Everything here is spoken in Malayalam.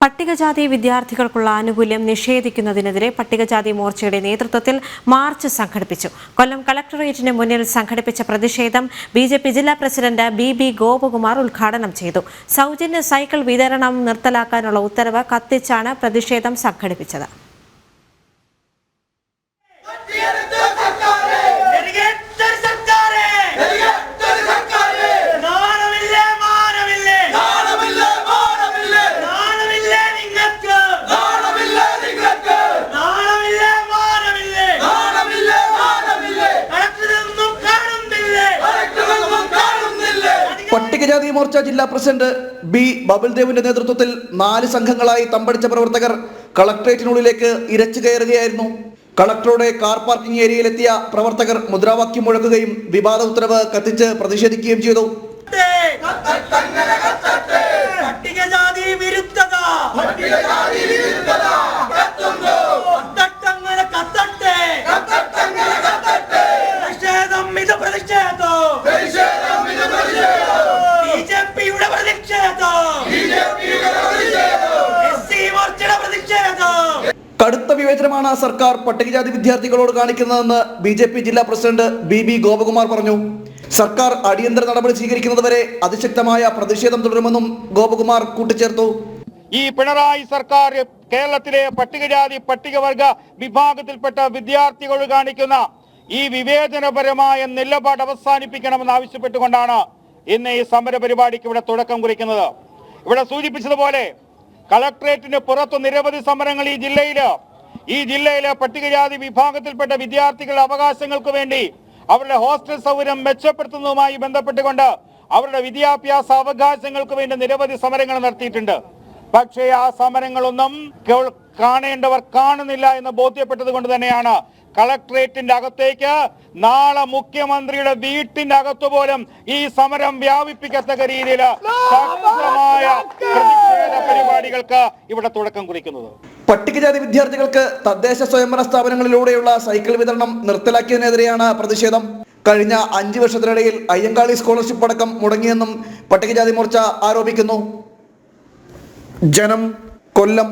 പട്ടികജാതി വിദ്യാർത്ഥികൾക്കുള്ള ആനുകൂല്യം നിഷേധിക്കുന്നതിനെതിരെ പട്ടികജാതി മോർച്ചയുടെ നേതൃത്വത്തിൽ മാർച്ച് സംഘടിപ്പിച്ചു. കൊല്ലം കളക്ടറേറ്റിന് മുന്നിൽ സംഘടിപ്പിച്ച പ്രതിഷേധം ബിജെപി ജില്ലാ പ്രസിഡന്റ് ബി ഗോപകുമാർ ഉദ്ഘാടനം ചെയ്തു. സൗജന്യ സൈക്കിൾ വിതരണം നിർത്തലാക്കാനുള്ള ഉത്തരവ് കത്തിച്ചാണ് പ്രതിഷേധം സംഘടിപ്പിച്ചത്. പട്ടികജാതി മോർച്ച ജില്ലാ പ്രസിഡന്റ് ബി ബബിൾദേവിന്റെ നേതൃത്വത്തിൽ 4 സംഘങ്ങളായി തമ്പടിച്ച പ്രവർത്തകർ കളക്ടറേറ്റിനുള്ളിലേക്ക് ഇരച്ചു കയറുകയായിരുന്നു. കളക്ടറുടെ കാർ പാർക്കിംഗ് ഏരിയയിലെത്തിയ പ്രവർത്തകർ മുദ്രാവാക്യം മുഴക്കുകയും വിവാദ ഉത്തരവ് കത്തിച്ച് പ്രതിഷേധിക്കുകയും ചെയ്തു. കടുത്ത വിവേചനമാണ് സർക്കാർ പട്ടികജാതി വിദ്യാർത്ഥികളോട് കാണിക്കുന്നതെന്ന് ബിജെപി ജില്ലാ പ്രസിഡന്റ് ബി ഗോപകുമാർ പറഞ്ഞു. സർക്കാർ അടിയന്തര നടപടി സ്വീകരിക്കുന്നതുവരെ അതിശക്തമായ പ്രതിഷേധം തുടരുമെന്നും ഗോപകുമാർ കൂട്ടിച്ചേർത്തു. ഈ പിണറായി സർക്കാർ കേരളത്തിലെ പട്ടികജാതി പട്ടികവർഗ വിഭാഗത്തിൽപ്പെട്ട വിദ്യാർത്ഥികളോട് കാണിക്കുന്ന ഈ വിവേചനപരമായ നിലപാട് അവസാനിപ്പിക്കണമെന്ന് ആവശ്യപ്പെട്ടുകൊണ്ടാണ് ഇന്ന് ഈ സമര പരിപാടിക്ക് ഇവിടെ തുടക്കം കുറിക്കുന്നത്. ഇവിടെ സൂചിപ്പിച്ചതുപോലെ കളക്ടറേറ്റിന് പുറത്തു നിരവധി സമരങ്ങൾ ഈ ജില്ലയിലെ പട്ടികജാതി വിഭാഗത്തിൽപ്പെട്ട വിദ്യാർത്ഥികളുടെ അവകാശങ്ങൾക്ക് വേണ്ടി അവരുടെ ഹോസ്റ്റൽ സൗകര്യം മെച്ചപ്പെടുത്തുന്നതുമായി ബന്ധപ്പെട്ടുകൊണ്ട് അവരുടെ വിദ്യാഭ്യാസ അവകാശങ്ങൾക്ക് വേണ്ടി നിരവധി സമരങ്ങൾ നടത്തിയിട്ടുണ്ട്. പക്ഷേ ആ സമരങ്ങളൊന്നും കാണേണ്ടവർ കാണുന്നില്ല എന്ന് ബോധ്യപ്പെട്ടത് കൊണ്ട് തന്നെയാണ് കളക്ടറേറ്റിന്റെ അകത്തേക്ക് നാളെ മുഖ്യമന്ത്രിയുടെ വീട്ടിന്റെ അകത്തു പോലും ഈ സമരം വ്യാപിപ്പിക്കത്തക്ക രീതിയിൽ ശക്തമായ പ്രതിഷേധ പരിപാടികൾക്ക് ഇവിടെ തുടക്കം കുറിക്കുന്നത്. പട്ടികജാതി വിദ്യാർത്ഥികൾക്ക് തദ്ദേശ സ്വയംഭരണ സ്ഥാപനങ്ങളിലൂടെയുള്ള സൈക്കിൾ വിതരണം നിർത്തലാക്കിയതിനെതിരെയാണ് പ്രതിഷേധം. കഴിഞ്ഞ 5 വർഷത്തിനിടയിൽ അയ്യങ്കാളി സ്കോളർഷിപ്പ് അടക്കം മുടങ്ങിയെന്നും പട്ടികജാതി മോർച്ച ആരോപിക്കുന്നു. ജനം, കൊല്ലം.